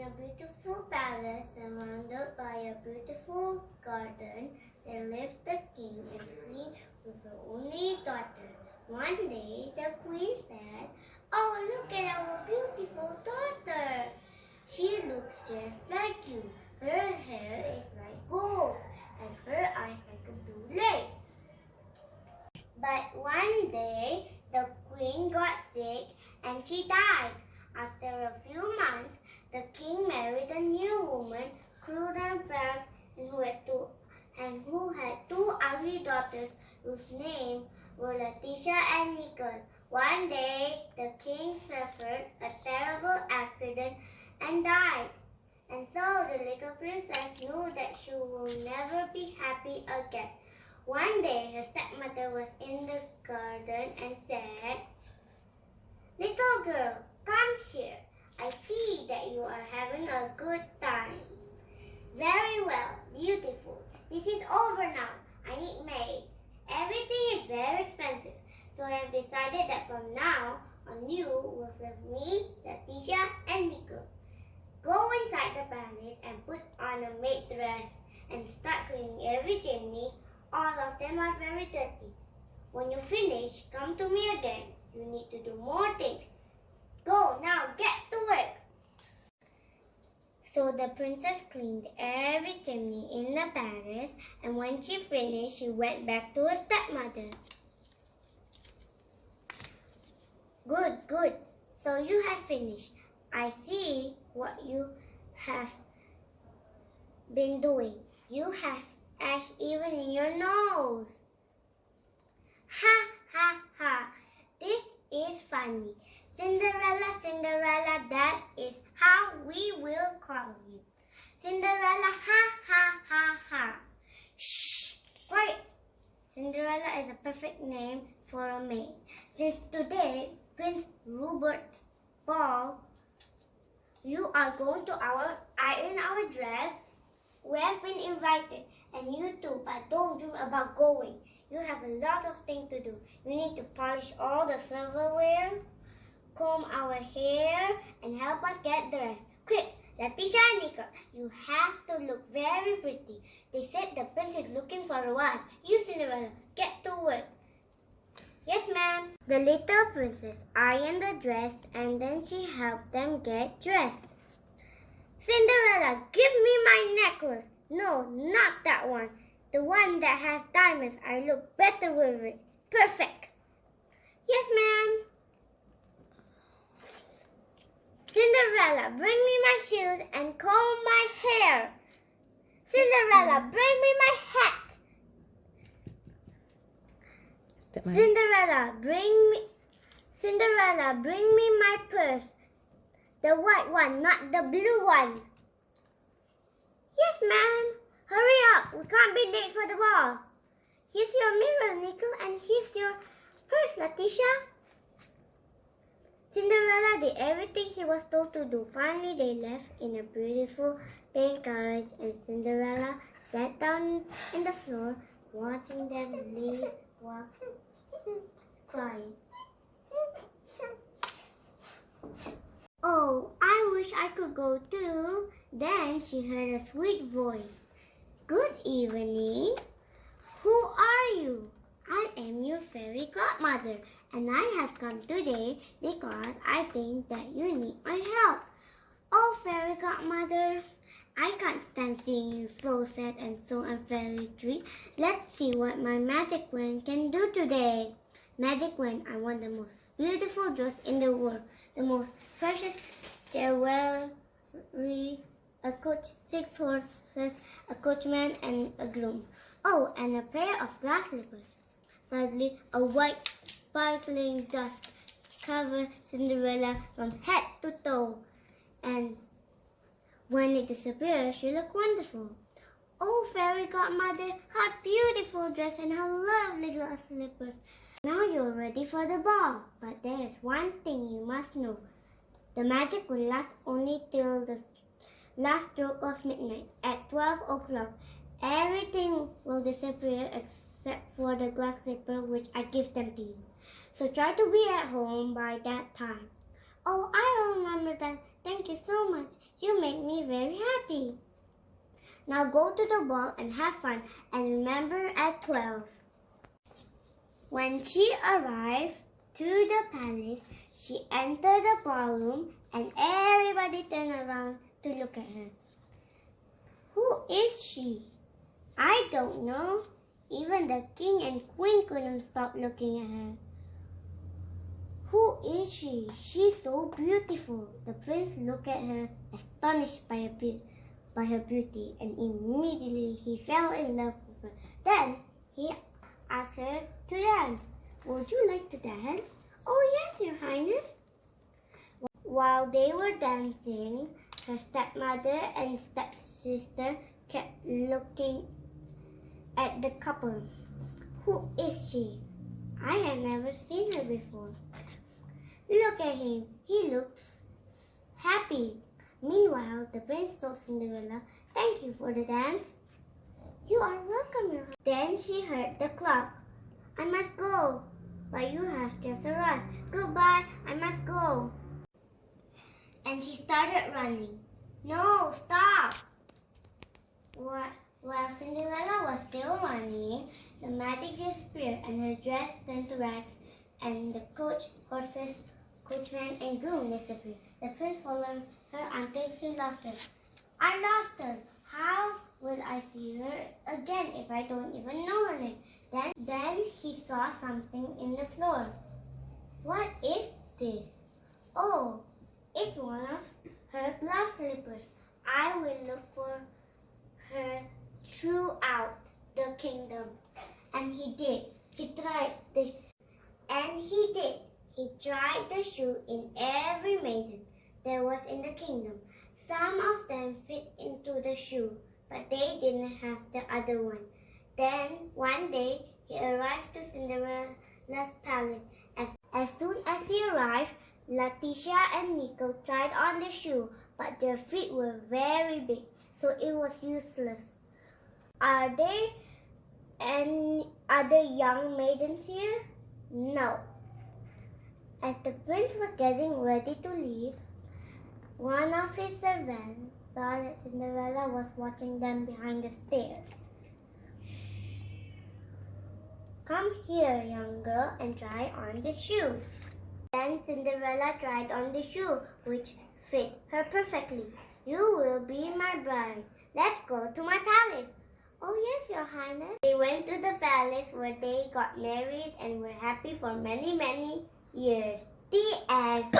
a beautiful palace surrounded by a beautiful garden, there lived the king and queen with her only daughter. One day, the queen said, "Oh, look at our beautiful daughter. She looks just like you. Her hair is like gold and her eyes like a blue lake." But one day, the queen got sick and she died. After a few months, the king married a new woman, cruel and proud, and who had two ugly daughters whose names were Letitia and Nicole. One day, the king suffered a terrible accident and died. And so the little princess knew that she will never be happy again. One day, her stepmother was in the garden and said, "Little girl, come here. I see that you are having a good time." "Very well, beautiful. This is over now. I need maids. Everything is very expensive. So I have decided that from now on you will serve me, Letitia, and Nico. Go inside the palace and put on a maid dress and start cleaning every chimney. All of them are very dirty. When you finish, come to me again. You need to do more things. Go now, get to work." So the princess cleaned every chimney in the palace, and when she finished, she went back to her stepmother. Good. So you have finished. I see what you have been doing. You have ash even in your nose. Ha, ha, ha. This is funny. Cinderella, that is how we will call you. Cinderella, ha, ha, ha, ha. Shh, quiet. Cinderella is a perfect name for a maid. Since today, Prince Rupert's ball, you are going to iron our dress. We have been invited, and you too, but don't dream about going. You have a lot of things to do. You need to polish all the silverware, comb our hair, and help us get dressed. Quick, Letitia and Nicole, you have to look very pretty. They said the prince is looking for a wife. You, Cinderella, get to work. Yes, ma'am. The little princess ironed the dress and then she helped them get dressed. Cinderella, give me my necklace. No, not that one. The one that has diamonds. I look better with it. Perfect. Yes, ma'am. Cinderella, bring me my shoes and comb my hair. Cinderella, bring me my hat. Cinderella, bring me my purse. The white one, not the blue one. Yes, ma'am. Hurry up. We can't be late for the ball. Here's your mirror, Nicole, and here's your purse, Letitia. Cinderella did everything she was told to do. Finally, they left in a beautiful pink carriage, and Cinderella sat down in the floor, watching them leave while crying. "Oh, I wish I could go too." Then she heard a sweet voice. "Good evening. Who are you?" "I am your fairy godmother, and I have come today because I think that you need my help." "Oh, fairy godmother, I can't stand seeing you so sad and so unfairly treated. Let's see what my magic wand can do today." "Magic wand, I want the most beautiful dress in the world, the most precious jewelry, a coach, 6 horses, a coachman, and a groom. Oh, and a pair of glass slippers." Suddenly, a white, sparkling dust covered Cinderella from head to toe, and when it disappeared, she looked wonderful. "Oh, fairy godmother, how beautiful dress and how lovely glass slippers. Now you're ready for the ball, but there is one thing you must know. The magic will last only till the last stroke of midnight. At 12 o'clock, everything will disappear except for the glass slipper which I give them to you. So try to be at home by that time." "Oh, I will remember that. Thank you so much. You make me very happy. Now go to the ball and have fun, and remember at 12. When she arrived to the palace, she entered the ballroom and everybody turned around to look at her. Who is she? I don't know. Even the king and queen couldn't stop looking at her. Who is she? She's so beautiful. The prince looked at her, astonished by her beauty, and immediately he fell in love with her. Then he asked her to dance. Would you like to dance? Oh yes, Your Highness. While they were dancing, her stepmother and stepsister kept looking at the couple. Who is she? I have never seen her before. Look at him. He looks happy. Meanwhile, the prince told Cinderella, "Thank you for the dance." "You are welcome, Your Highness." Then she heard the clock. "I must go, but you have just arrived." "Goodbye, I must go." And she started running. "No, stop!" While Cinderella was still running, the magic disappeared and her dress turned to rags, and the coach, horses, coachman, and groom disappeared. The prince followed her until he lost her. "I lost her. How will I see her again if I don't even know her name?" Then he saw something in the floor. "What is this?" "Oh, it's one of her glass slippers. I will look for her throughout the kingdom." And he did. He tried the shoe in every maiden there was in the kingdom. Some of them fit into the shoe, but they didn't have the other one. Then one day he arrived to Cinderella's palace. As soon as he arrived, Letitia and Nico tried on the shoe, but their feet were very big, so it was useless. "Are there any other young maidens here?" "No." As the prince was getting ready to leave, one of his servants saw that Cinderella was watching them behind the stairs. "Come here, young girl, and try on the shoe." Then Cinderella tried on the shoe, which fit her perfectly. "You will be my bride. Let's go to my palace." "Oh yes, Your Highness." They went to the palace where they got married and were happy for many, many years. The end.